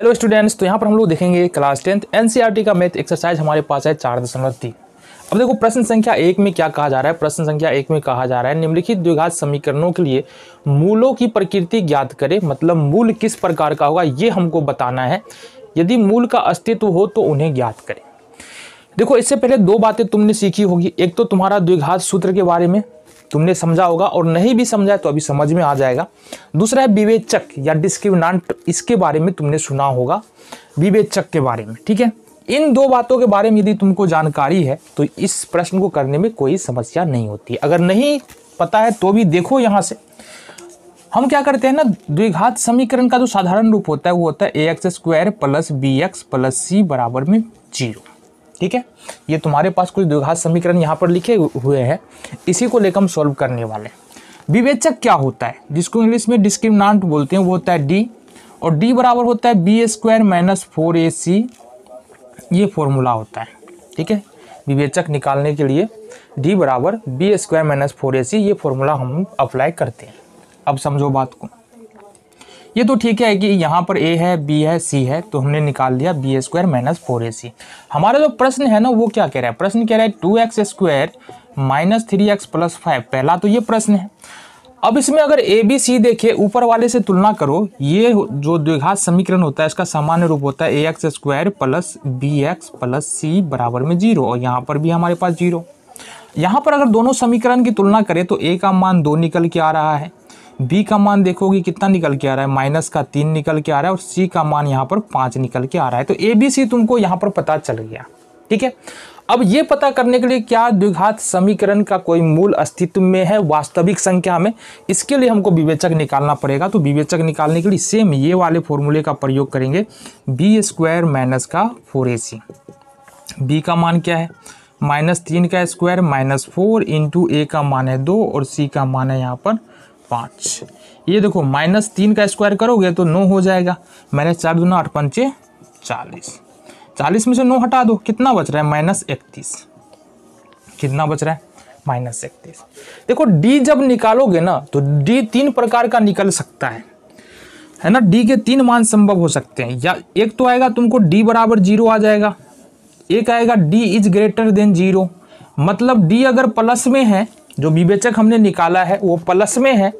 Hello students, तो यहाँ पर हम लोग देखेंगे क्लास 10th एनसीईआरटी का मैथ एक्सरसाइज हमारे पास है 4.3। अब देखो प्रश्न संख्या 1 में क्या कहा जा रहा है। प्रश्न संख्या 1 में कहा जा रहा है निम्नलिखित द्विघात समीकरणों के लिए मूलों की प्रकृति ज्ञात करें। मतलब मूल किस प्रकार का होगा ये हमको बताना है। यदि मूल का अस्तित्व हो तो उन्हें ज्ञात करें। देखो इससे पहले दो बातें तुमने सीखी होगी। एक तो तुम्हारा द्विघात सूत्र के बारे में तुमने समझा होगा, और नहीं भी समझा है तो अभी समझ में आ जाएगा। दूसरा है विवेचक या डिस्क्रिमिनेंट, इसके बारे में तुमने सुना होगा, विवेचक के बारे में। ठीक है, इन दो बातों के बारे में यदि तुमको जानकारी है तो इस प्रश्न को करने में कोई समस्या नहीं होती। अगर नहीं पता है तो भी देखो, यहाँ से हम क्या करते हैं ना, द्विघात समीकरण का जो साधारण रूप होता है वो होता है ax² + bx + c बराबर में 0। ठीक है, ये तुम्हारे पास कुछ द्विघात समीकरण यहाँ पर लिखे हुए हैं, इसी को लेकर हम सॉल्व करने वाले हैं। विवेचक क्या होता है, जिसको इंग्लिश में डिस्क्रिमिनेंट बोलते हैं, वो होता है d, और d बराबर होता है b² - 4ac, ये फॉर्मूला होता है। ठीक है, विवेचक निकालने के लिए d बराबर b² - 4ac, ये फॉर्मूला हम अप्लाई करते हैं। अब समझो बात को। ये तो ठीक है कि यहाँ पर a है, b है, c है, तो हमने निकाल लिया b² - 4ac। हमारा जो प्रश्न है ना वो क्या कह रहा है, प्रश्न कह रहा है 2x² - 3x + 5। पहला तो ये प्रश्न है। अब इसमें अगर a b c देखे, ऊपर वाले से तुलना करो, ये जो द्विघात समीकरण होता है इसका सामान्य रूप होता है ax² + bx + c बराबर में 0, और यहाँ पर भी हमारे पास 0। यहाँ पर अगर दोनों समीकरण की तुलना करें तो a का मान 2 निकल के आ रहा है, b का मान देखोगे कितना निकल के आ रहा है, -3 निकल के आ रहा है, और c का मान यहाँ पर 5 निकल के आ रहा है। तो a b c तुमको यहाँ पर पता चल गया। ठीक है, अब ये पता करने के लिए क्या द्विघात समीकरण का कोई मूल अस्तित्व में है वास्तविक संख्या में, इसके लिए हमको विवेचक निकालना पड़ेगा। तो विवेचक निकालने के लिए सेम ये वाले फॉर्मूले का प्रयोग करेंगे, b² - 4ac। b का मान क्या है, -3 का स्क्वायर -4 इंटू a का मान है 2 और c का मान है यहाँ पर 5। ये देखो -3 का स्क्वायर करोगे तो 9 हो जाएगा, -4 दूना 8 पंचे 40। 40 में से 9 हटा दो, कितना बच रहा है, -31। कितना बच रहा है, -31। देखो d जब निकालोगे ना तो d 3 प्रकार का निकल सकता है ना। d के 3 मान संभव हो सकते हैं। या एक तो आएगा तुमको d बराबर 0 आ जाएगा, एक आएगा d > 0। मतलब d अगर प्लस में है, जो विवेचक हमने निकाला है वो प्लस में है,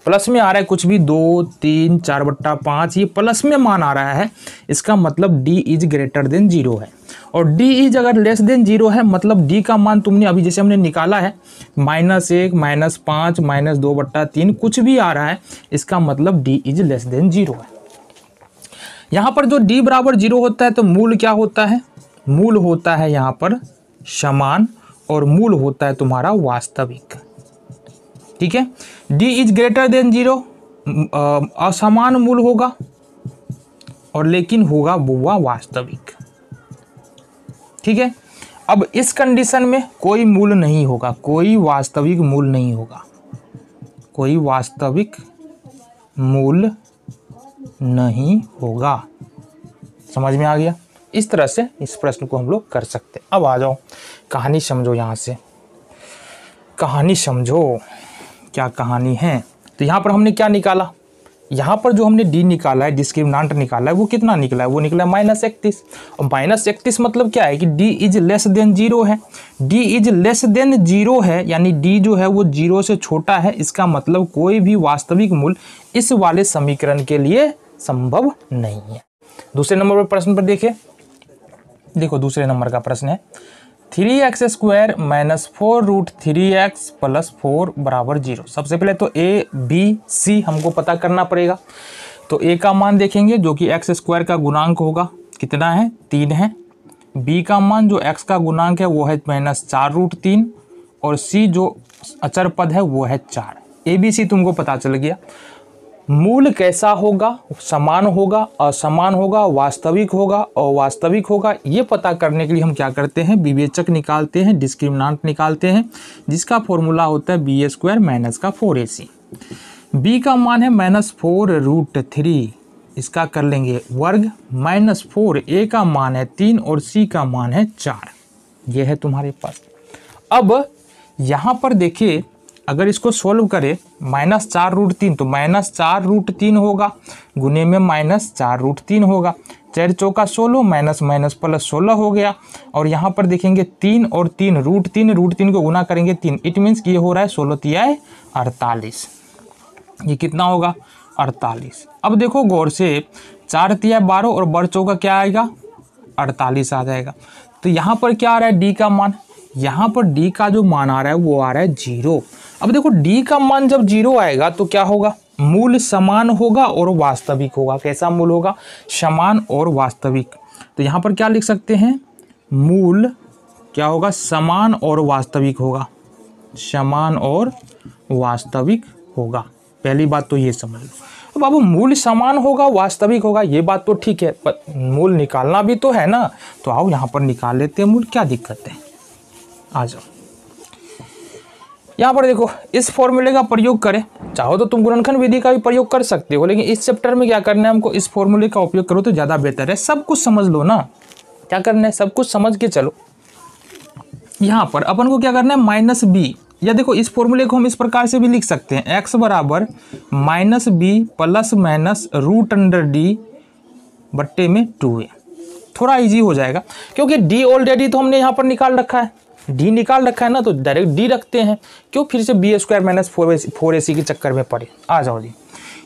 प्लस में आ रहा है कुछ भी 2 3 4/5, ये प्लस में मान आ रहा है, इसका मतलब d > 0 है। और d अगर <0 है, मतलब d का मान तुमने अभी जैसे हमने निकाला है -1 -5 -2/3 कुछ भी आ रहा है, इसका मतलब d <0 है। यहाँ पर जो d बराबर 0 होता है तो मूल क्या होता है, मूल होता है यहाँ पर समान, और मूल होता है तुम्हारा वास्तविक। ठीक है, d > 0 असमान मूल होगा, और लेकिन होगा वो वास्तविक। ठीक है, अब इस कंडीशन में कोई मूल नहीं होगा, कोई वास्तविक मूल नहीं होगा, कोई वास्तविक मूल नहीं होगा। समझ में आ गया? इस तरह से इस प्रश्न को हम लोग कर सकते हैं। अब आ जाओ कहानी समझो, यहाँ से कहानी समझो, क्या कहानी है। तो यहाँ पर हमने क्या निकाला, यहाँ पर जो हमने d निकाला है, डिस्क्रिमिनेंट निकाला है, वो कितना निकला है, वो निकला है -31। और -31 मतलब क्या है कि d <0 है, d <0 है, यानी d जो है वो 0 से छोटा है। इसका मतलब कोई भी वास्तविक मूल इस वाले समीकरण के लिए संभव नहीं है। दूसरे नंबर पर प्रश्न पर देखो दूसरे नंबर का प्रश्न है 3x² - 4√3x + 4 बराबर 0। सबसे पहले तो a b c हमको पता करना पड़ेगा। तो a का मान देखेंगे जो कि x² का गुणांक होगा, कितना है, 3 है। b का मान जो x का गुणांक है वो है -4√3, और c जो अचर पद है वो है 4। a b c तुमको पता चल गया। मूल कैसा होगा, समान होगा, असमान होगा, वास्तविक होगा, अवास्तविक होगा, ये पता करने के लिए हम क्या करते हैं, विवेचक निकालते हैं, डिस्क्रिमिनेंट निकालते हैं, जिसका फॉर्मूला होता है b² - 4ac। b का मान है -4√3, इसका कर लेंगे वर्ग, -4, a का मान है 3 और c का मान है 4। ये है तुम्हारे पास। अब यहाँ पर देखिए अगर इसको सोल्व करें -4√3 तो -4√3 होगा, गुने में -4√3 होगा, 4 चौका 16 माइनस माइनस प्लस 16 हो गया। और यहाँ पर देखेंगे 3 और 3 √3 को गुना करेंगे 3, इट मीन्स ये हो रहा है 16 तिया 48। ये कितना होगा 48। अब देखो गौर से 4 तिया 12 और बर चौका क्या आएगा 48 आ जाएगा। तो यहाँ पर क्या आ रहा है डी का मान, यहाँ पर डी का जो मान आ रहा है वो आ रहा है 0। अब देखो डी का मान जब 0 आएगा तो क्या होगा, मूल समान होगा और वास्तविक होगा। कैसा मूल होगा, समान और वास्तविक। तो यहाँ पर क्या लिख सकते हैं, मूल क्या होगा, समान और वास्तविक होगा, समान और वास्तविक होगा। पहली बात तो ये समझ लो। अब बाबू मूल समान होगा वास्तविक होगा, ये बात तो ठीक है, पर मूल निकालना भी तो है ना। तो आओ यहाँ पर निकाल लेते हैं मूल, क्या दिक्कत है, आ जाओ। यहाँ पर देखो इस फॉर्मूले का प्रयोग करें, चाहो तो तुम गुणनखंड विधि का भी प्रयोग कर सकते हो, लेकिन इस चैप्टर में क्या करना है हमको, इस फॉर्मूले का उपयोग करो तो ज़्यादा बेहतर है। सब कुछ समझ लो ना, क्या करना है, सब कुछ समझ के चलो। यहाँ पर अपन को क्या करना है, -b, या देखो इस फॉर्मूले को हम इस प्रकार से भी लिख सकते हैं, x बराबर -b प्लस माइनस √d बट्टे में 2a। थोड़ा इजी हो जाएगा क्योंकि d ऑलरेडी तो हमने यहाँ पर निकाल रखा है, d निकाल रखा है ना, तो डायरेक्ट d रखते हैं, क्यों फिर से b² - 4ac के चक्कर में पड़े। आ जाओ जी,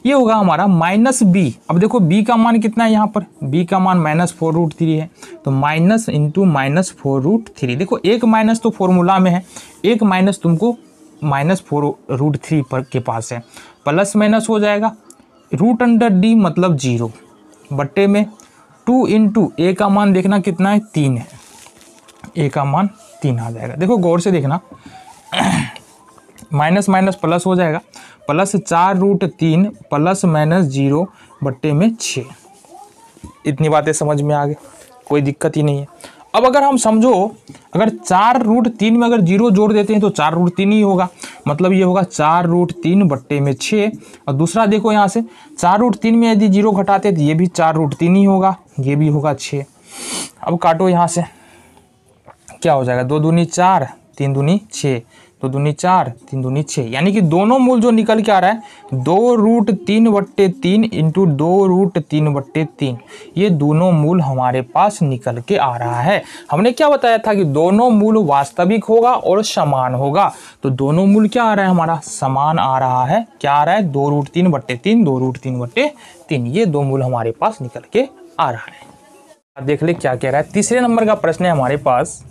ये होगा हमारा -b। अब देखो b का मान कितना है, यहाँ पर b का मान -4√3 है, तो माइनस इंटू -4√3। देखो एक माइनस तो फॉर्मूला में है, एक माइनस तुमको -4√3 पर के पास है, प्लस माइनस हो जाएगा, √d मतलब 0 बट्टे में 2 इंटू a का मान देखना कितना है, 3 है, a का मान 3 आ जाएगा। देखो गौर से देखना, माइनस माइनस प्लस हो जाएगा, प्लस 4√3 प्लस माइनस 0 बट्टे में 6। इतनी बातें समझ में आ गई, कोई दिक्कत ही नहीं है। अब अगर हम समझो, अगर 4√3 में अगर 0 जोड़ देते हैं तो 4√3 ही होगा, मतलब ये होगा 4√3 बट्टे में 6। और दूसरा देखो यहाँ से 4√3 में यदि 0 घटाते तो ये भी 4√3 ही होगा, ये भी होगा 6। अब काटो यहाँ से, क्या हो जाएगा, 2 दूनी 4 3 दूनी 6, 2 दूनी 4 3 दूनी 6, यानी कि दोनों मूल जो निकल के आ रहा है 2√3/3 इंटू 2√3/3, ये दोनों मूल हमारे पास निकल के आ रहा है। हमने क्या बताया था कि दोनों मूल वास्तविक होगा और समान होगा, तो दोनों मूल क्या आ रहा है हमारा, समान आ रहा है। क्या आ रहा है, 2√3/3 2√3/3, ये दो मूल हमारे पास निकल के आ रहा है। अब देख ले क्या कह रहा है। तीसरे नंबर का प्रश्न है हमारे पास,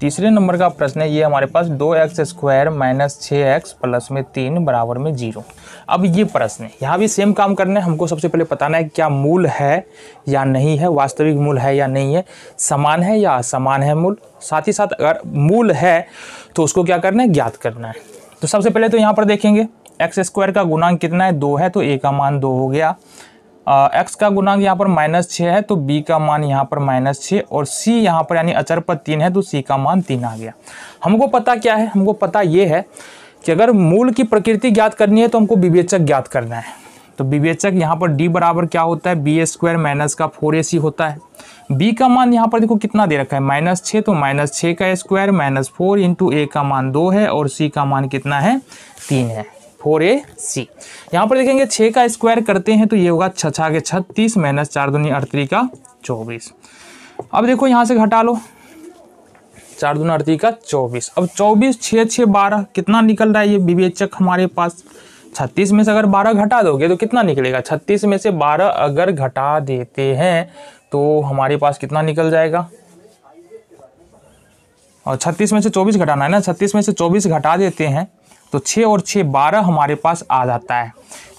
तीसरे नंबर का प्रश्न है ये हमारे पास, 2x² - 6x प्लस में 3 बराबर में 0। अब ये प्रश्न है, यहाँ भी सेम काम करना है हमको। सबसे पहले बताना है क्या मूल है या नहीं है, वास्तविक मूल है या नहीं है, समान है या असमान है मूल। साथ ही साथ अगर मूल है तो उसको क्या करना है, ज्ञात करना है। तो सबसे पहले तो यहाँ पर देखेंगे x² का गुणांक कितना है, 2 है, तो a का मान 2 हो गया। x का गुणांक यहाँ पर -6 है, तो b का मान यहाँ पर -6, और c यहाँ पर यानी अचर पद 3 है, तो c का मान 3 आ गया। हमको पता क्या है, हमको पता ये है कि अगर मूल की प्रकृति ज्ञात करनी है तो हमको विवेचक ज्ञात करना है। तो विवेचक यहाँ पर d बराबर क्या होता है, b² माइनस का 4ac होता है। b का मान यहाँ पर देखो कितना दे रखा है, -6, तो -6 का स्क्वायर -4 इंटू a का मान 2 है, और c का मान कितना है, 3 है, 4ac। यहाँ पर देखेंगे 6 का स्क्वायर करते हैं तो ये होगा 6 के 36 माइनस 4 दूनी 38 का 24। अब देखो यहाँ से घटा लो, 4 दूनी 38 का 24। अब 24 6 6 12 कितना निकल रहा है ये विवेचक हमारे पास, 36 में से अगर 12 घटा दोगे तो कितना निकलेगा, 36 में से 12 अगर घटा देते हैं तो हमारे पास कितना निकल जाएगा, और 36 में से 24 घटाना है ना, 36 में से 24 घटा देते हैं तो 6 और 6 12 हमारे पास आ जाता है।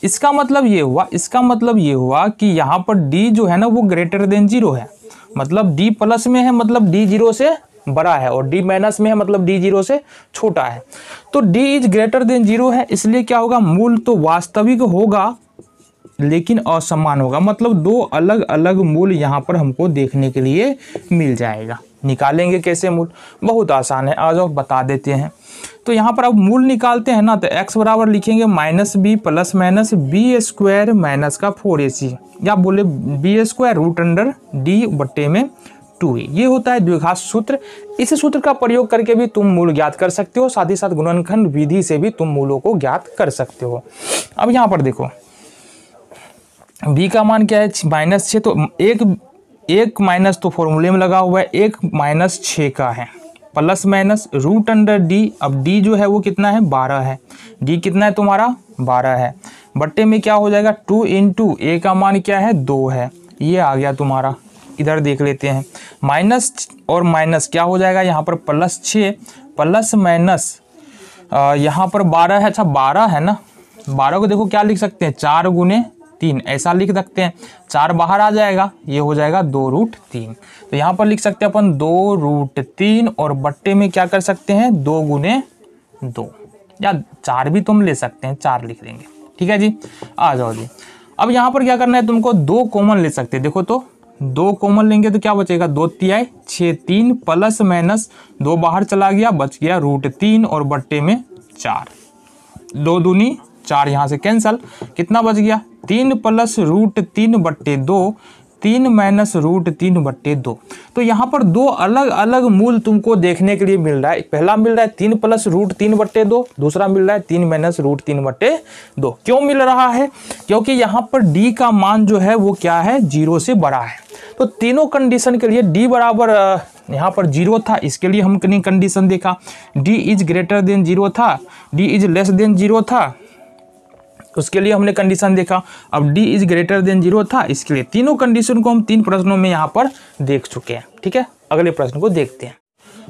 इसका मतलब ये हुआ, इसका मतलब ये हुआ कि यहाँ पर d जो है ना वो ग्रेटर देन 0 है, मतलब d प्लस में है, मतलब d 0 से बड़ा है, और d माइनस में है, मतलब d 0 से छोटा है। तो d इज ग्रेटर देन 0 है, इसलिए क्या होगा, मूल तो वास्तविक होगा लेकिन असमान होगा, मतलब दो अलग अलग मूल यहाँ पर हमको देखने के लिए मिल जाएगा। निकालेंगे कैसे मूल, बहुत आसान है, आ जाओ बता देते हैं। तो यहाँ पर अब मूल निकालते हैं ना, तो x बराबर लिखेंगे -b plus minus b² minus का 4ac, या बोले b² √d बट्टे में 2 ये होता है द्विघात सूत्र। इस सूत्र का प्रयोग करके भी तुम मूल ज्ञात कर सकते हो, साथ ही साथ गुणनखंड विधि से भी तुम मूलों को ज्ञात कर सकते हो। अब यहाँ पर देखो b का मान क्या है -6, तो एक माइनस तो फॉर्मूले में लगा हुआ है, 1 - 6 का है, प्लस माइनस √d। अब d जो है वो कितना है 12 है, d कितना है तुम्हारा 12 है, बट्टे में क्या हो जाएगा 2 × a का मान क्या है 2 है, ये आ गया तुम्हारा। इधर देख लेते हैं, माइनस और माइनस क्या हो जाएगा यहाँ पर +6 प्लस माइनस यहाँ पर 12 है, अच्छा 12 है ना, 12 को देखो क्या लिख सकते हैं 4 × 3 ऐसा लिख सकते हैं, 4 बाहर आ जाएगा, ये हो जाएगा 2√3। तो यहाँ पर लिख सकते हैं अपन 2√3 और बट्टे में क्या कर सकते हैं 2 × 2 या 4 भी तुम ले सकते हैं, 4 लिख देंगे, ठीक है जी। आ जाओ जी, अब यहाँ पर क्या करना है तुमको 2 कॉमन ले सकते हैं, देखो तो 2 कॉमन लेंगे तो क्या बचेगा 2 × 6 3 प्लस माइनस 2 बाहर चला गया, बच गया √3 और बट्टे में 4, 2 दूनी 4 यहाँ से कैंसल, कितना बच गया 3 प्लस √3 बट्टे 2, 3 माइनस √3/2। तो यहाँ पर 2 अलग अलग मूल तुमको देखने के लिए मिल रहा है। पहला मिल रहा है 3 प्लस √3/2, दूसरा मिल रहा है 3 माइनस √3/2। क्यों मिल रहा है? क्योंकि यहाँ पर d का मान जो है वो क्या है 0 से बड़ा है। तो तीनों कंडीशन के लिए d बराबर यहाँ पर 0 था, इसके लिए हमने कंडीशन देखा d इज ग्रेटर देन 0 था, d इज लेस देन 0 था, उसके लिए हमने कंडीशन देखा। अब d इज ग्रेटर देन 0 था, इसके लिए तीनों कंडीशन को हम 3 प्रश्नों में यहाँ पर देख चुके हैं। ठीक है, अगले प्रश्न को देखते हैं।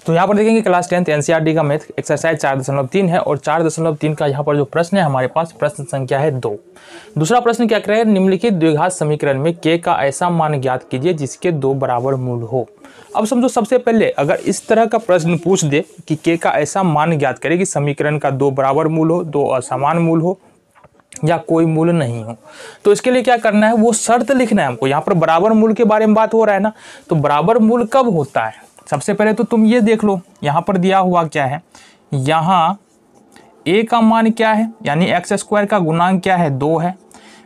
तो यहाँ पर देखेंगे क्लास 10th एनसीईआरटी का मैथ एक्सरसाइज 4.3 है और 4.3 का यहाँ पर जो प्रश्न है हमारे पास प्रश्न संख्या है 2। दूसरा प्रश्न क्या कह रहा है, निम्नलिखित द्विघात समीकरण में k का ऐसा मान ज्ञात कीजिए जिसके 2 बराबर मूल हो। अब समझो, सबसे पहले अगर इस तरह का प्रश्न पूछ दे कि k का ऐसा मान ज्ञात करे कि समीकरण का 2 बराबर मूल हो, 2 असमान मूल हो या कोई मूल नहीं हो, तो इसके लिए क्या करना है, वो शर्त लिखना है हमको। यहाँ पर बराबर मूल के बारे में बात हो रहा है ना, तो बराबर मूल कब होता है? सबसे पहले तो तुम ये देख लो, यहाँ पर दिया हुआ क्या है, यहाँ a का मान क्या है यानी x² का गुणांक क्या है 2 है,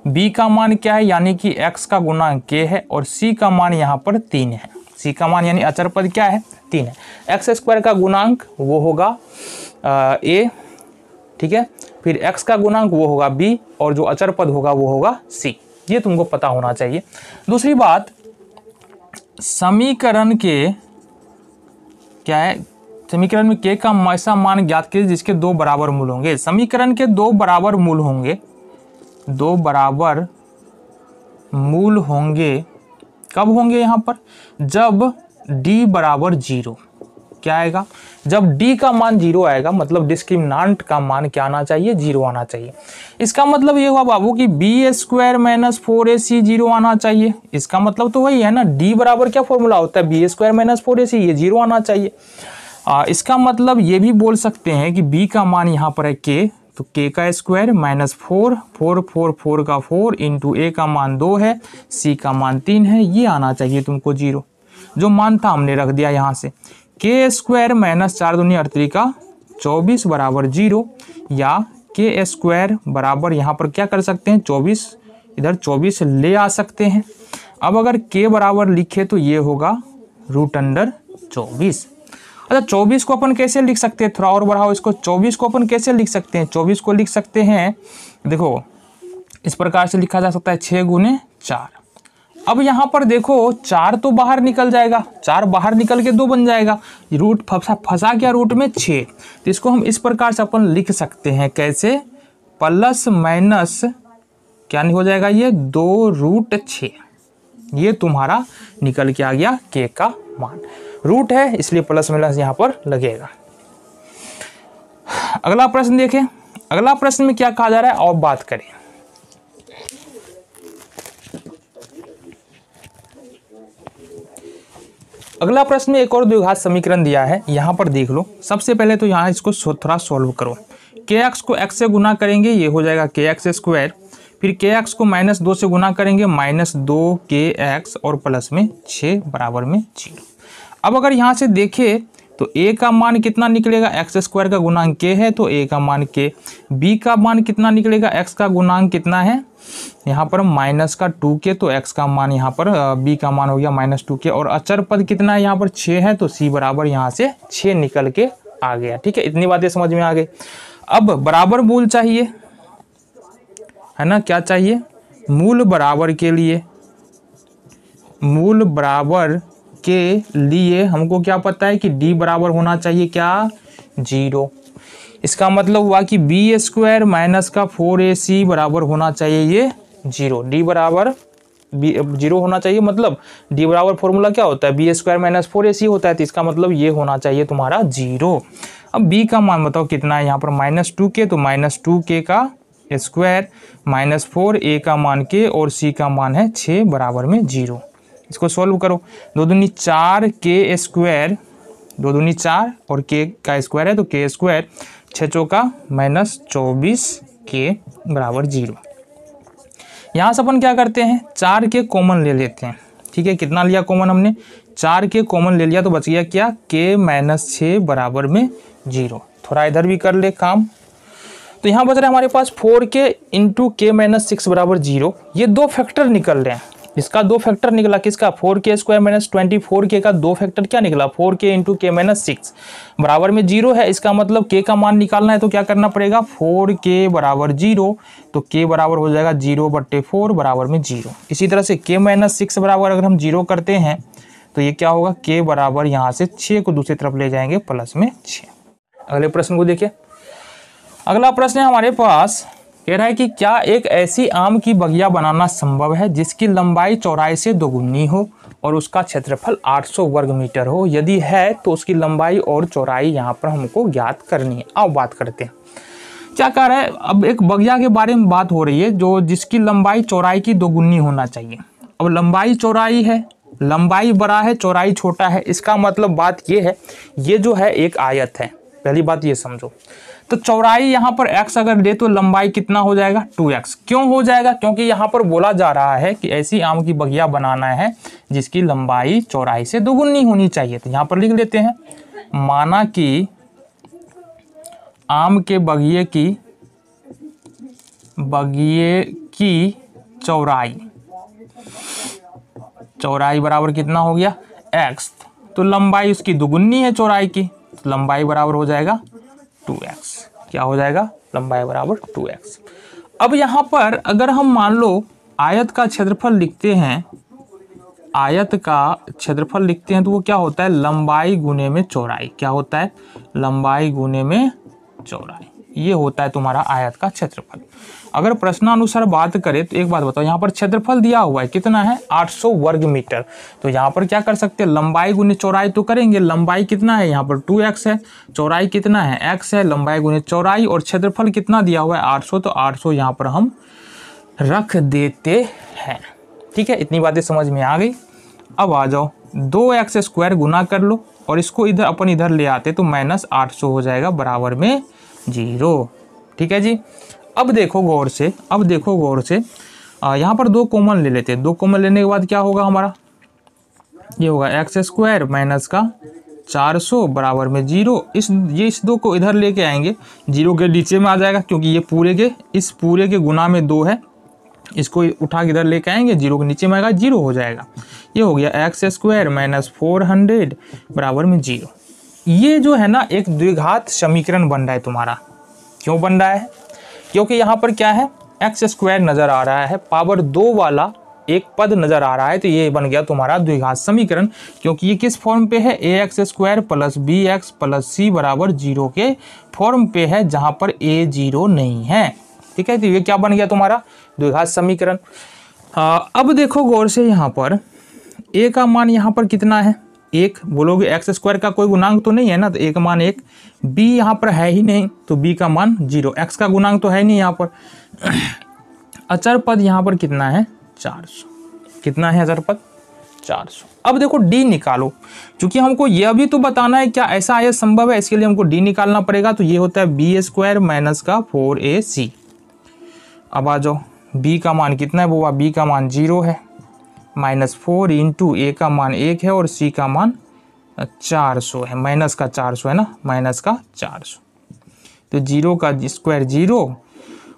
b का मान क्या है यानी कि x का गुणांक k है और c का मान यहाँ पर 3 है। c का मान यानी अचर पद क्या है 3 है। x² का गुणांक वो होगा a, ठीक है, फिर x का गुणांक वो होगा b और जो अचर पद होगा वो होगा c। ये तुमको पता होना चाहिए। दूसरी बात, समीकरण के क्या है, समीकरण में k का ऐसा मान ज्ञात कीजिए जिसके 2 बराबर मूल होंगे। समीकरण के 2 बराबर मूल होंगे, 2 बराबर मूल होंगे कब होंगे? यहाँ पर जब d बराबर 0। क्या आएगा? जब d का मान 0 आएगा, मतलब डिस्क्रिमिनांट का मान क्या आना चाहिए 0 आना चाहिए। इसका मतलब ये हुआ बाबू कि b² - 4ac 0 आना चाहिए। इसका मतलब तो वही है ना, d बराबर क्या फॉर्मूला होता है b² - 4ac, ये 0 आना चाहिए। इसका मतलब ये भी बोल सकते हैं कि b का मान यहाँ पर है k, तो k का स्क्वायर -4, 4 4 4 का 4 इंटू a का मान 2 है, c का मान 3 है, ये आना चाहिए तुमको 0। जो मान था हमने रख दिया यहाँ से, k² - 4 दूनी 38 का 24 बराबर 0, या k² बराबर यहाँ पर क्या कर सकते हैं 24, इधर 24 ले आ सकते हैं। अब अगर k बराबर लिखे तो ये होगा √24। अच्छा, 24 को अपन कैसे लिख सकते हैं, थोड़ा और बढ़ाओ इसको, 24 को अपन कैसे लिख सकते हैं? 24 को लिख सकते हैं, देखो इस प्रकार से लिखा जा सकता है 6 × 4। अब यहाँ पर देखो 4 तो बाहर निकल जाएगा, 4 बाहर निकल के 2 बन जाएगा, रूट फंसा क्या रूट में 6। तो इसको हम इस प्रकार से अपन लिख सकते हैं, कैसे, प्लस माइनस क्या नहीं हो जाएगा ये 2√6। ये तुम्हारा निकल के आ गया k का मान। रूट है इसलिए प्लस माइनस यहाँ पर लगेगा। अगला प्रश्न देखें। अगला प्रश्न में क्या कहा जा रहा है और बात करें। अगला प्रश्न में एक और द्विघात समीकरण दिया है, यहाँ पर देख लो। सबसे पहले तो यहाँ इसको थोड़ा सॉल्व करो। kx को x से गुना करेंगे, ये हो जाएगा kx², फिर kx को -2 से गुना करेंगे -2kx और प्लस में 6 बराबर में 0। अब अगर यहाँ से देखें तो a का मान कितना निकलेगा, एक्स स्क्वायर का गुणांक k है तो a का मान k। b का मान कितना निकलेगा, x का गुणांक कितना है यहाँ पर माइनस का 2k, तो x का मान यहाँ पर b का मान हो गया -2k। और अचर पद कितना है यहाँ पर 6 है, तो c बराबर यहाँ से 6 निकल के आ गया। ठीक है, इतनी बातें समझ में आ गई। अब बराबर मूल चाहिए, है ना, क्या चाहिए, मूल बराबर के लिए, मूल बराबर के लिए हमको क्या पता है कि d बराबर होना चाहिए क्या, 0। इसका मतलब हुआ कि बी स्क्वायर माइनस का 4ac बराबर होना चाहिए ये 0। d बराबर 0 होना चाहिए, मतलब d बराबर फॉर्मूला क्या होता है, बी स्क्वायर माइनस 4ac होता है, तो इसका मतलब ये होना चाहिए तुम्हारा 0। अब b का मान बताओ कितना है यहाँ पर, -2k, तो -2k का स्क्वायर -4a का मान k और c का मान है 6 बराबर में 0। इसको सॉल्व करो, 2 दूनी 4 k स्क्वायर, 2 दूनी 4 और k का स्क्वायर है तो k स्क्वायर, 6 चौका -24 k बराबर 0। यहाँ से अपन क्या करते हैं, 4 के कॉमन ले लेते हैं। ठीक है, कितना लिया कॉमन हमने, 4 के कॉमन ले लिया तो बच गया क्या, k -6 बराबर में 0। थोड़ा इधर भी कर ले काम, तो यहाँ बच रहा है हमारे पास 4k इंटू k -6 बराबर 0। ये दो फैक्टर निकल रहे हैं, इसका दो फैक्टर निकला, किसका, 4k स्क्वायर -24k का दो फैक्टर क्या निकला, 4k इंटू k -6 बराबर में 0 है। इसका मतलब k का मान निकालना है तो क्या करना पड़ेगा, 4k बराबर 0, तो k बराबर हो जाएगा 0/4 बराबर में 0। इसी तरह से k -6 बराबर अगर हम 0 करते हैं तो ये क्या होगा, k बराबर यहाँ से 6 को दूसरी तरफ ले जाएंगे प्लस में 6। अगले प्रश्न को देखिए, अगला प्रश्न है हमारे पास, कह रहा है कि क्या एक ऐसी आम की बगिया बनाना संभव है जिसकी लंबाई चौड़ाई से दोगुनी हो और उसका क्षेत्रफल 800 वर्ग मीटर हो, यदि है तो उसकी लंबाई और चौड़ाई यहाँ पर हमको ज्ञात करनी है। अब बात करते हैं क्या कह रहा है, अब एक बगिया के बारे में बात हो रही है जो जिसकी लंबाई चौड़ाई की दोगुनी होना चाहिए। अब लंबाई चौड़ाई है, लंबाई बड़ा है चौड़ाई छोटा है, इसका मतलब बात ये है, ये जो है एक आयत है, पहली बात ये समझो। तो चौड़ाई यहाँ पर x अगर ले तो लंबाई कितना हो जाएगा, 2x। क्यों हो जाएगा, क्योंकि यहाँ पर बोला जा रहा है कि ऐसी आम की बगिया बनाना है जिसकी लंबाई चौड़ाई से दोगुनी होनी चाहिए। तो यहाँ पर लिख लेते हैं, माना कि आम के बगिए की चौड़ाई बराबर कितना हो गया, x, तो लंबाई उसकी दोगुनी है चौड़ाई की, तो लंबाई बराबर हो जाएगा 2x। क्या हो जाएगा, लंबाई बराबर 2x। अब यहाँ पर अगर हम मान लो आयत का क्षेत्रफल लिखते हैं, आयत का क्षेत्रफल लिखते हैं तो वो क्या होता है, लंबाई गुने में चौड़ाई। क्या होता है, लंबाई गुने में चौड़ाई, ये होता है तुम्हारा आयत का क्षेत्रफल। अगर प्रश्नानुसार बात करें तो एक बात बताओ, यहाँ पर क्षेत्रफल दिया हुआ है कितना है, 800 वर्ग मीटर, तो यहाँ पर क्या कर सकते हैं, लंबाई गुने चौड़ाई तो करेंगे। लंबाई कितना है यहाँ पर 2x है, चौड़ाई कितना है x है, लंबाई गुने चौड़ाई, और क्षेत्रफल कितना दिया हुआ है 800, तो 800 यहाँ पर हम रख देते हैं। ठीक है, इतनी बातें समझ में आ गई। अब आ जाओ 2x स्क्वायर गुना कर लो और इसको इधर अपन इधर ले आते तो -800 हो जाएगा बराबर में 0। ठीक है जी, अब देखो गौर से, यहाँ पर 2 कॉमन ले लेते हैं। 2 कॉमन लेने के बाद क्या होगा हमारा, ये होगा x स्क्वायर माइनस का 400 बराबर में 0। इस 2 को इधर लेके आएंगे, 0 के नीचे में आ जाएगा क्योंकि ये इस पूरे के गुना में 2 है, इसको उठा के इधर लेके आएंगे, 0 के नीचे में आएगा, 0 हो जाएगा। ये हो गया x स्क्वायर माइनस 400 बराबर में 0। ये जो है ना एक द्विघात समीकरण बन रहा है तुम्हारा। क्यों बन रहा है, क्योंकि यहाँ पर क्या है, एक्स स्क्वायर नजर आ रहा है, पावर 2 वाला एक पद नजर आ रहा है, तो ये बन गया तुम्हारा द्विघात समीकरण। क्योंकि ये किस फॉर्म पे है, ax square plus bx plus c बराबर 0 के फॉर्म पे है, जहां पर a 0 नहीं है। ठीक है, तो ये क्या बन गया तुम्हारा द्विघात समीकरण। अब देखो गौर से, यहाँ पर a का मान यहाँ पर कितना है, 1। बोलोगे एक्स स्क्वायर का कोई गुणांक तो नहीं है ना, तो a का मान 1। b यहाँ पर है ही नहीं तो b का मान 0, x का गुणांक तो है नहीं यहाँ पर। अचर पद यहाँ पर कितना है, 400। कितना है अचर पद, 400। अब देखो d निकालो, क्योंकि हमको यह भी तो बताना है क्या ऐसा आयत संभव है, इसके लिए हमको d निकालना पड़ेगा। तो ये होता है b स्क्वायर माइनस का 4ac। अब आ जाओ, b का मान कितना है, वो b का मान 0 है, -4 इंटू a का मान 1 है और c का मान 400 है, माइनस का 400 है ना, माइनस का 400। तो 0 का स्क्वायर 0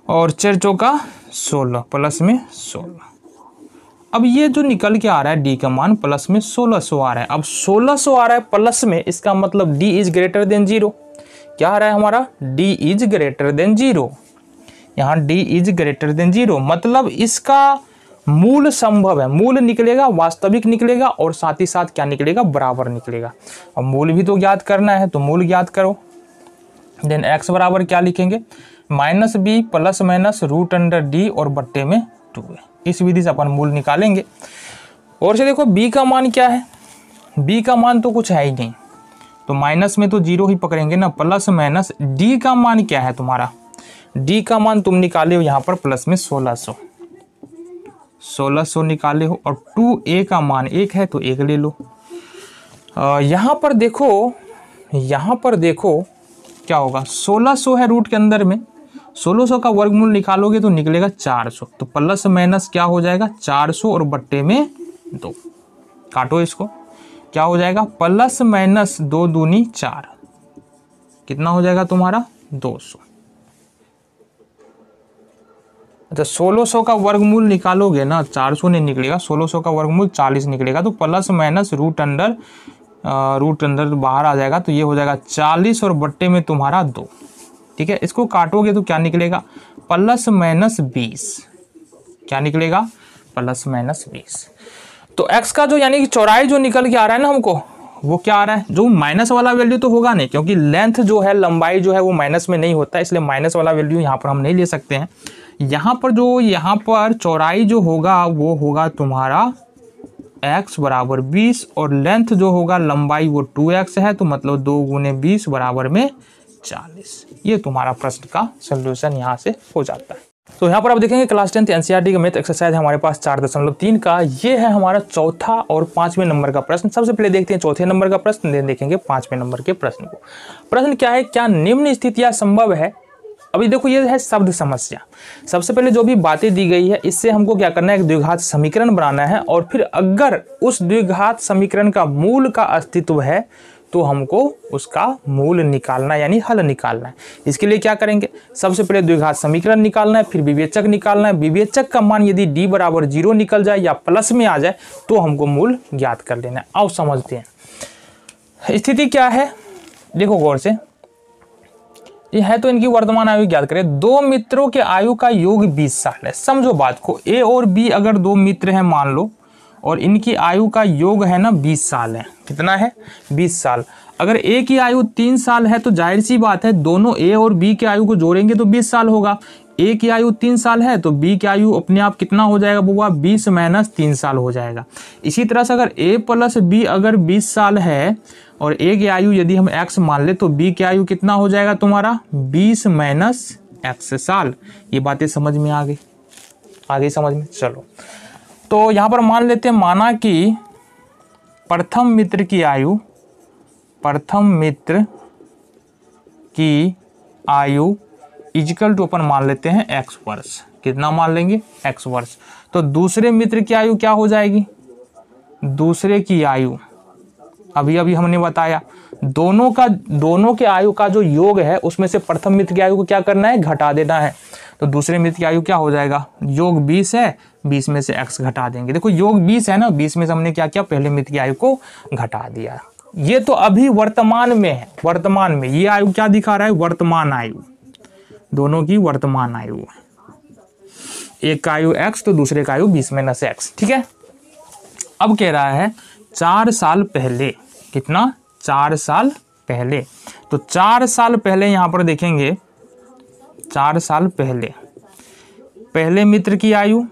और 4 चौका 16 प्लस में 16। अब ये जो निकल के आ रहा है डी का मान प्लस में 1600 आ रहा है। अब 1600 आ रहा है प्लस में, इसका मतलब डी इज ग्रेटर देन 0। क्या आ रहा है हमारा, डी इज ग्रेटर देन 0। यहाँ डी इज ग्रेटर देन 0 मतलब इसका मूल संभव है, मूल निकलेगा, वास्तविक निकलेगा और साथ ही साथ क्या निकलेगा, बराबर निकलेगा। और मूल भी तो ज्ञात करना है, तो मूल ज्ञात करो। देन x बराबर क्या लिखेंगे, minus B plus minus root under D और बट्टे में 2 है। इस विधि से अपन मूल निकालेंगे। और से देखो b का मान क्या है, b का मान तो कुछ है ही नहीं, तो माइनस में तो 0 ही पकड़ेंगे ना, प्लस माइनस d का मान क्या है तुम्हारा, d का मान तुम निकाले हो यहाँ पर प्लस में 1600 निकाले हो, और 2a का मान 1 है तो 1 ले लो। यहाँ पर देखो क्या होगा, 1600 है रूट के अंदर में, 1600 का वर्गमूल निकालोगे तो निकलेगा 400। तो प्लस माइनस क्या हो जाएगा, 400 और बट्टे में 2, काटो इसको, क्या हो जाएगा, प्लस माइनस 2 दूनी 4, कितना हो जाएगा तुम्हारा 200। अच्छा 1600 का वर्गमूल निकालोगे ना, 400 नहीं निकलेगा, 1600 का वर्गमूल 40 निकलेगा। तो प्लस माइनस रूट अंडर बाहर आ जाएगा, तो ये हो जाएगा 40 और बट्टे में तुम्हारा 2। ठीक है, इसको काटोगे तो क्या निकलेगा, प्लस माइनस 20। क्या निकलेगा, प्लस माइनस 20। तो x का जो यानी कि चौड़ाई जो निकल के आ रहा है ना हमको, वो क्या आ रहा है, जो माइनस वाला वैल्यू तो होगा नहीं, क्योंकि लेंथ जो है, लंबाई जो है वो माइनस में नहीं होता, इसलिए माइनस वाला वैल्यू यहाँ पर हम नहीं ले सकते हैं। यहाँ पर चौड़ाई जो होगा वो होगा तुम्हारा x बराबर 20 और लेंथ जो होगा लंबाई वो 2x है, तो मतलब 2 गुने 20 बराबर में 40। ये तुम्हारा प्रश्न का सोल्यूशन यहाँ से हो जाता है। तो यहाँ पर आप देखेंगे क्लास 10th एनसीईआरटी का मैथ एक्सरसाइज है हमारे पास 4.3 का। ये है हमारा चौथा और 5वें नंबर का प्रश्न। सबसे पहले देखते हैं चौथे नंबर का प्रश्न, देन देखेंगे 5वें नंबर के प्रश्न को। प्रश्न क्या है, क्या निम्न स्थितियां संभव है। अभी देखो ये है शब्द समस्या। सबसे पहले जो भी बातें दी गई है इससे हमको क्या करना है, एक द्विघात समीकरण बनाना है, और फिर अगर उस द्विघात समीकरण का मूल का अस्तित्व है तो हमको उसका मूल निकालना यानी हल निकालना है। इसके लिए क्या करेंगे, सबसे पहले द्विघात समीकरण निकालना है, फिर विवेचक निकालना है। विवेचक का मान यदि d बराबर 0 निकल जाए या प्लस में आ जाए तो हमको मूल ज्ञात कर लेना है। आओ समझते हैं स्थिति क्या है। देखो गौर से, ये है तो इनकी वर्तमान आयु ज्ञात करें। दो मित्रों के आयु का योग 20 साल है। समझो बात को, ए और बी अगर दो मित्र हैं मान लो, और इनकी आयु का योग है ना 20 साल है। कितना है, 20 साल। अगर ए की आयु 3 साल है तो जाहिर सी बात है दोनों ए और बी की आयु को जोड़ेंगे तो 20 साल होगा। ए की आयु 3 साल है तो बी की आयु अपने आप कितना हो जाएगा बुआ, 20 माइनस 3 साल हो जाएगा। इसी तरह से अगर ए प्लस बी अगर 20 साल है और ए की आयु यदि हम x मान ले तो बी की आयु कितना हो जाएगा तुम्हारा, 20 माइनस x साल। ये बातें समझ में आ गई समझ में। चलो तो यहाँ पर मान लेते हैं, माना कि प्रथम मित्र की आयु इक्वल टू अपन मान लेते हैं x वर्ष। कितना मान लेंगे, x वर्ष। तो दूसरे मित्र की आयु क्या हो जाएगी, दूसरे की आयु अभी हमने बताया दोनों के आयु का जो योग है उसमें से प्रथम मित्र की आयु को क्या करना है, घटा देना है। तो दूसरे मित्र की आयु क्या हो जाएगा, योग 20 है, 20 में से x घटा देंगे। देखो योग 20 है ना, 20 में से हमने क्या किया, पहले मित्र की आयु को घटा दिया। ये तो अभी वर्तमान में है, वर्तमान में ये आयु क्या दिखा रहा है, वर्तमान आयु, दोनों की वर्तमान आयु। एक का आयु x तो दूसरे का आयु 20 माइनस x। ठीक है, अब कह रहा है 4 साल पहले, कितना, 4 साल पहले। तो 4 साल पहले यहां पर देखेंगे, 4 साल पहले पहले मित्र की आयु,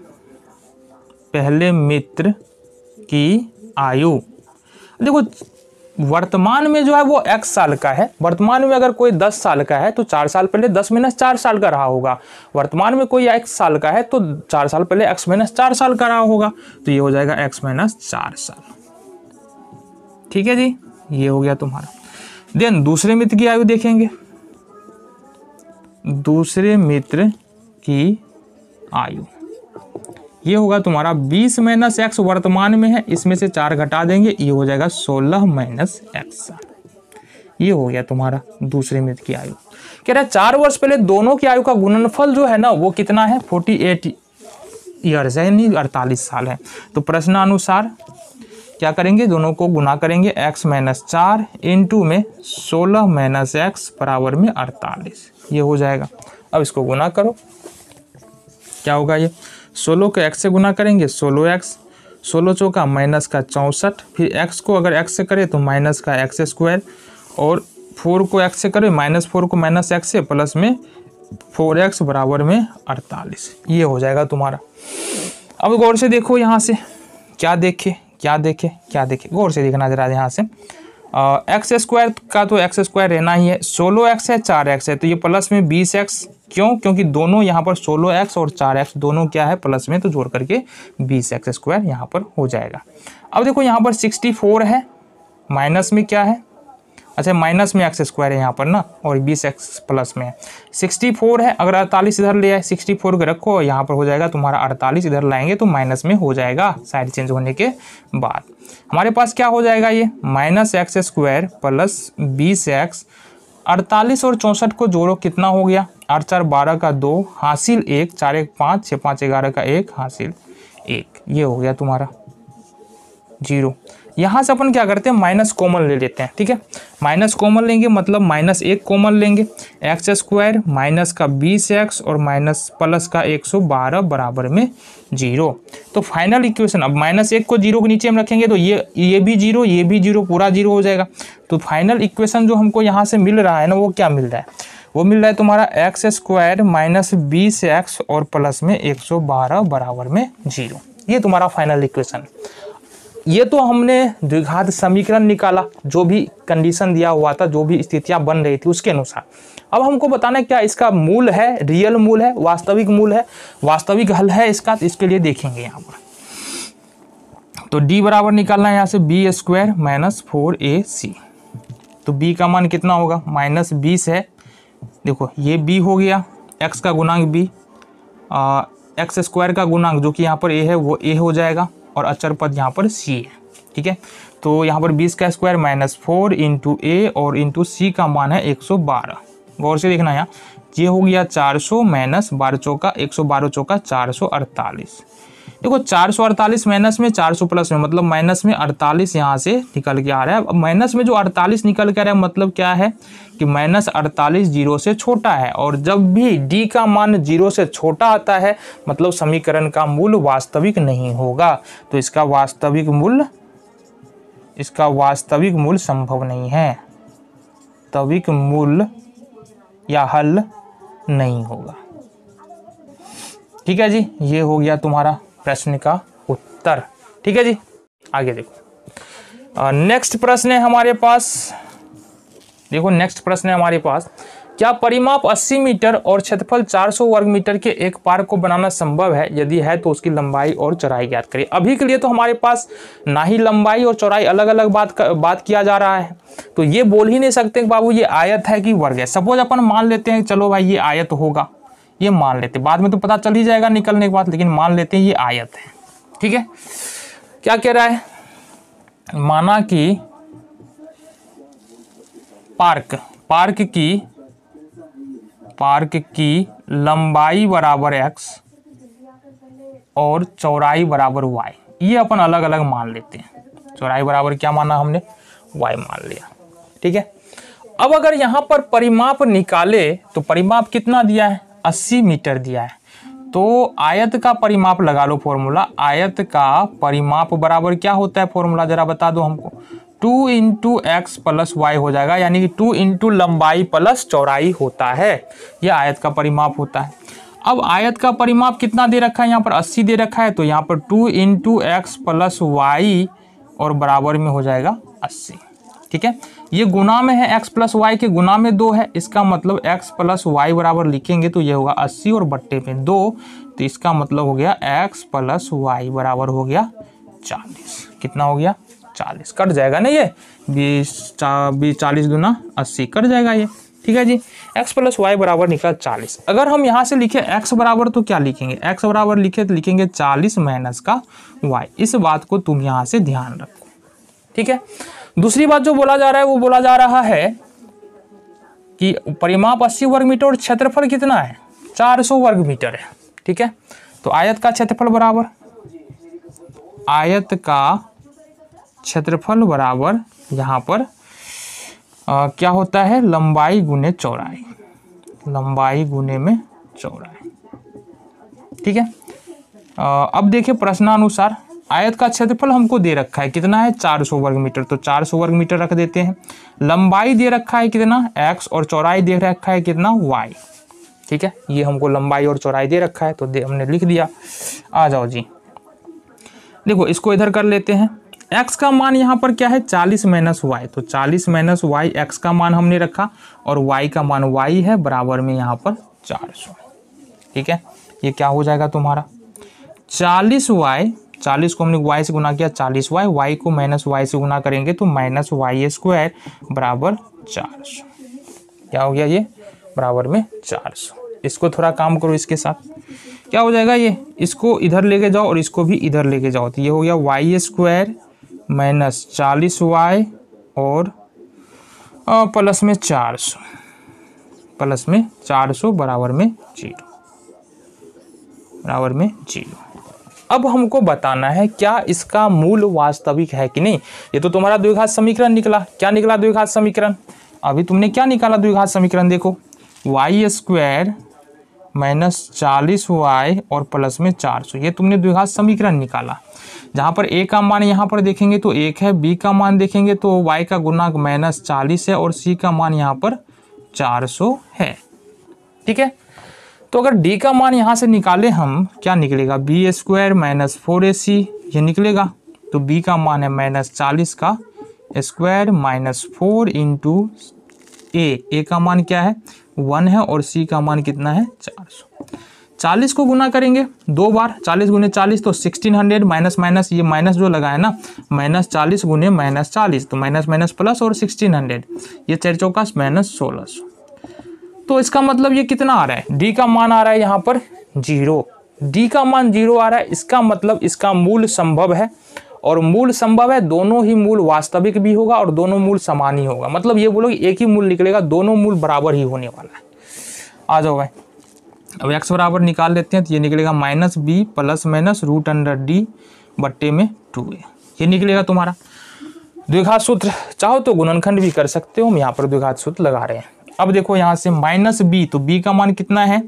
देखो वर्तमान में जो है वो x साल का है। वर्तमान में अगर कोई 10 साल का है तो 4 साल पहले 10 माइनस 4 साल का रहा होगा। वर्तमान में कोई x साल का है तो 4 साल पहले x माइनस 4 साल का रहा होगा। तो ये हो जाएगा x माइनस 4 साल। ठीक है जी, ये हो गया तुम्हारा। देन दूसरे मित्र की आयु देखेंगे, दूसरे मित्र की आयु ये होगा तुम्हारा 20 माइनस एक्स वर्तमान में है, इसमें से 4 घटा देंगे, ये हो जाएगा 16 माइनस एक्स। ये हो गया तुम्हारा दूसरे मित्र की आयु। कह रहा है 4 वर्ष पहले दोनों की आयु का गुणनफल जो है ना वो कितना है, 48 ईयर्स है, यानी 48 साल है। तो प्रश्नानुसार क्या करेंगे, दोनों को गुना करेंगे, x माइनस 4 इंटू में 16 माइनस एक्स बराबर में 48, ये हो जाएगा। अब इसको गुना करो, क्या होगा ये, 16 को x से गुना करेंगे 16x, 16 चौका माइनस का 64, फिर x को अगर x से करें तो माइनस का एक्स स्क्वायर, और 4 को x से करें -4 को माइनस एक्स से, प्लस में 4x बराबर में 48, ये हो जाएगा तुम्हारा। अब गौर से देखो यहाँ से, क्या देखे गौर से देखना जरा यहाँ से। एक्स स्क्वायर का तो एक्स स्क्वायर रहना ही है, 16x है 4x है, तो ये प्लस में 20x, क्यों, क्योंकि दोनों यहाँ पर 16x और 4x दोनों क्या है प्लस में, तो जोड़ करके 20x स्क्वायर यहाँ पर हो जाएगा। अब देखो यहाँ पर 64 है, माइनस में क्या है, अच्छा माइनस में एक्स स्क्वायर है यहाँ पर ना, और 20x प्लस में है, 64 है, अगर 48 इधर ले आए 64 को रखो, यहाँ पर हो जाएगा तुम्हारा 48, इधर लाएंगे तो माइनस में हो जाएगा साइड चेंज होने के बाद। हमारे पास क्या हो जाएगा, ये minus x square plus 20x, 48 और 64 को जोड़ो, कितना हो गया, 8 4 12 का 2 हासिल 1, 4 1 5 6 5 11 का 1 हासिल 1, ये हो गया तुम्हारा 0। यहाँ से अपन क्या करते हैं, माइनस कॉमन ले लेते हैं, ठीक है, माइनस कॉमन लेंगे मतलब -1 कॉमन लेंगे, एक्स स्क्वायर माइनस का 20x और माइनस प्लस का 112 बराबर में 0। तो फाइनल इक्वेशन, अब -1 को 0 के नीचे हम रखेंगे तो ये भी 0, ये भी 0, पूरा 0 हो जाएगा। तो फाइनल इक्वेशन जो हमको यहाँ से मिल रहा है ना, वो क्या मिल रहा है, वो मिल रहा है तुम्हारा एक्स स्क्वायर माइनस 20x और प्लस में 112 बराबर में 0, ये तुम्हारा फाइनल इक्वेशन। ये तो हमने द्विघात समीकरण निकाला, जो भी कंडीशन दिया हुआ था, जो भी स्थितियां बन रही थी उसके अनुसार। अब हमको बताना है क्या इसका मूल है, रियल मूल है, वास्तविक मूल है, वास्तविक हल है इसका, तो इसके लिए देखेंगे यहाँ पर। तो d बराबर निकालना है यहाँ से b स्क्वायर माइनस 4ac, तो b का मान कितना होगा, -20 है, देखो ये b हो गया, x का गुणांक b, एक्स स्क्वायर का गुणांक जो कि यहाँ पर a है वो a हो जाएगा, और अचर पद यहाँ पर c है, ठीक है। तो यहाँ पर 20 का स्क्वायर -4 इंटू a और इंटू c का मान है 112, गौर से देखना यहाँ, ये हो गया 400 माइनस 12 चौका 112 चौका 448, देखो 448 माइनस में 400 प्लस में, मतलब माइनस में 48 यहाँ से निकल के आ रहा है। अब माइनस में जो 48 निकल के आ रहा है मतलब क्या है कि -48 0 से छोटा है, और जब भी d का मान 0 से छोटा आता है मतलब समीकरण का मूल वास्तविक नहीं होगा, तो इसका वास्तविक मूल संभव नहीं है, वास्तविक मूल या हल नहीं होगा, ठीक है जी। ये हो गया तुम्हारा प्रश्न का उत्तर, ठीक है जी। आगे देखो, नेक्स्ट प्रश्न है हमारे पास, देखो नेक्स्ट प्रश्न है हमारे पास, क्या परिमाप 80 मीटर और क्षेत्रफल 400 वर्ग मीटर के एक पार्क को बनाना संभव है, यदि है तो उसकी लंबाई और चौड़ाई ज्ञात करें। अभी के लिए तो हमारे पास ना ही लंबाई और चौड़ाई अलग अलग बात किया जा रहा है, तो ये बोल ही नहीं सकते कि बाबू ये आयत है कि वर्ग है। सपोज अपन मान लेते हैं, चलो भाई ये आयत होगा, ये मान लेते, बाद में तो पता चल ही जाएगा निकलने के बाद, लेकिन मान लेते हैं ये आयत है, ठीक है। क्या कह रहा है, माना कि पार्क की लंबाई बराबर x और चौड़ाई बराबर y, ये अपन अलग अलग मान लेते हैं। चौड़ाई बराबर क्या माना हमने, y मान लिया, ठीक है। अब अगर यहाँ पर परिमाप निकाले तो परिमाप कितना दिया है, 80 मीटर दिया है, तो आयत का परिमाप लगा लो फॉर्मूला, आयत का परिमाप बराबर क्या होता है फॉर्मूला जरा बता दो हमको, 2 इंटू एक्स प्लस वाई हो जाएगा, यानी कि 2 इंटू लंबाई प्लस चौड़ाई होता है, यह आयत का परिमाप होता है। अब आयत का परिमाप कितना दे रखा है, यहाँ पर 80 दे रखा है, तो यहाँ पर 2 इंटू एक्स प्लस वाई और बराबर में हो जाएगा 80, ठीक है। ये गुना में है, x प्लस वाई के गुना में 2 है, इसका मतलब x प्लस वाई बराबर लिखेंगे तो ये होगा 80 और बट्टे में 2, तो इसका मतलब हो गया x प्लस वाई बराबर हो गया 40, कितना हो गया 40, कट जाएगा ना ये 20 40 दूना 80 कट जाएगा ये, ठीक है जी। x प्लस वाई बराबर निकला 40। अगर हम यहाँ से लिखे x बराबर तो क्या लिखेंगे, x बराबर लिखे तो लिखेंगे 40 माइनस का y। इस बात को तुम यहाँ से ध्यान रखो, ठीक है। दूसरी बात जो बोला जा रहा है वो बोला जा रहा है कि परिमाप 80 वर्ग मीटर और क्षेत्रफल कितना है 400 वर्ग मीटर है, ठीक है। तो आयत का क्षेत्रफल बराबर, आयत का क्षेत्रफल बराबर यहाँ पर क्या होता है, लंबाई गुने चौड़ाई, लंबाई गुने में चौड़ाई, ठीक है। अब देखिए प्रश्नानुसार आयत का क्षेत्रफल हमको दे रखा है कितना है 400 वर्ग मीटर, तो 400 वर्ग मीटर रख देते हैं। लंबाई दे रखा है कितना x और चौड़ाई दे रखा है कितना y, ठीक है। ये हमको लंबाई और चौड़ाई दे रखा है तो हमने लिख दिया। आ जाओ जी, देखो इसको इधर कर लेते हैं। x का मान यहाँ पर क्या है 40 माइनस वाई, तो 40 माइनस वाई x का मान हमने रखा और y का मान y है बराबर में यहाँ पर 400, ठीक है। ये क्या हो जाएगा तुम्हारा 40y, 40 को हमने y से गुना किया 40y, y को माइनस y से गुना करेंगे तो माइनस वाई स्क्वायर बराबर 400। क्या हो गया ये बराबर में 400। इसको थोड़ा काम करो, इसके साथ क्या हो जाएगा, ये इसको इधर लेके जाओ और इसको भी इधर लेके जाओ, तो ये हो गया वाई स्क्वायर माइनस 40y और प्लस में 400, प्लस में 400 बराबर में 0, बराबर में 0। अब हमको बताना है क्या इसका मूल वास्तविक है कि नहीं। ये तो तुम्हारा द्विघात समीकरण निकला। क्या निकला द्विघात समीकरण, अभी तुमने क्या निकाला द्विघात समीकरण, देखो वाई स्क्वायर माइनस 40y और प्लस में 400, ये तुमने द्विघात समीकरण निकाला। जहाँ पर a का मान यहाँ पर देखेंगे तो 1 है, b का मान देखेंगे तो y का गुणांक माइनस 40 है और c का मान यहाँ पर 400 है, ठीक है। तो अगर d का मान यहाँ से निकाले हम, क्या निकलेगा b स्क्वायर माइनस 4ac, ये निकलेगा। तो b का मान है माइनस 40 का स्क्वायर माइनस 4 इंटू a का मान क्या है 1 है और c का मान कितना है 400। 40 को गुना करेंगे 2 बार, 40 गुने 40 तो 1600, माइनस माइनस ये माइनस जो लगा है ना, माइनस 40 गुने माइनस 40 तो माइनस माइनस प्लस और 1600, ये 4 चौका माइनस 1600। तो इसका मतलब ये कितना आ रहा है, d का मान आ रहा है यहाँ पर 0, d का मान 0 आ रहा है। इसका मतलब इसका मूल संभव है, और मूल संभव है दोनों ही मूल वास्तविक भी होगा और दोनों मूल समान ही होगा। मतलब ये बोलो कि एक ही मूल निकलेगा, दोनों मूल बराबर ही होने वाला है। आ जाओ भाई, अब x बराबर निकाल लेते हैं तो ये निकलेगा minus B plus minus root under D बट्टे में 2a, ये निकलेगा तुम्हारा द्विघात सूत्र। चाहो तो गुणनखंड भी कर सकते हो, हम यहाँ पर द्विघात सूत्र लगा रहे हैं। अब देखो यहाँ से माइनस बी, तो b का मान कितना है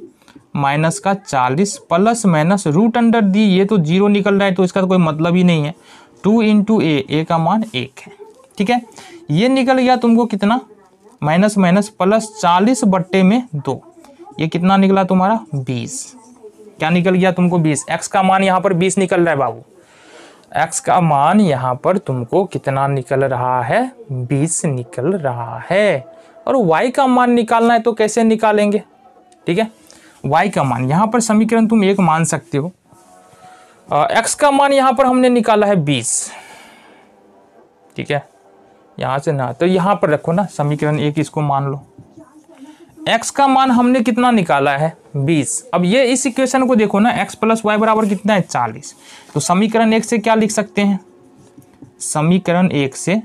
माइनस का 40 plus minus root under D, ये तो 0 निकल रहा है तो इसका तो कोई मतलब ही नहीं है। 2 इंटू ए का मान 1 है, ठीक है। ये निकल गया तुमको कितना माइनस माइनस प्लस 40 बट्टे में 2, ये कितना निकला तुम्हारा 20। क्या निकल गया तुमको 20। x का मान यहाँ पर 20 निकल रहा है बाबू, x का मान यहाँ पर तुमको कितना निकल रहा है 20 निकल रहा है। और y का मान निकालना है तो कैसे निकालेंगे, ठीक है। y का मान यहाँ पर समीकरण तुम एक मान सकते हो, x का मान यहाँ पर हमने निकाला है 20, ठीक है। यहाँ से ना तो यहाँ पर रखो ना समीकरण एक, इसको मान लो। x का मान हमने कितना निकाला है 20। अब ये इस इक्वेशन को देखो ना, x प्लस वाई बराबर कितना है 40। तो समीकरण एक से क्या लिख सकते हैं, समीकरण एक से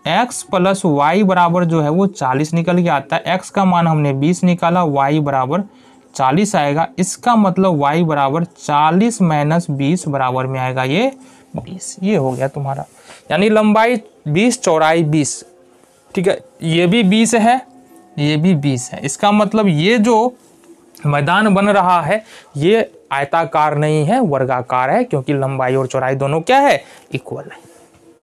x प्लस वाई बराबर जो है वो 40 निकल के आता है। x का मान हमने 20 निकाला, y बराबर 40 आएगा। इसका मतलब y बराबर 40 माइनस 20 बराबर में आएगा ये 20। ये हो गया तुम्हारा, यानी लंबाई 20 चौड़ाई 20, ठीक है। ये भी 20 है, ये भी 20 है। इसका मतलब ये जो मैदान बन रहा है ये आयताकार नहीं है, वर्गाकार है, क्योंकि लंबाई और चौड़ाई दोनों क्या है इक्वल है।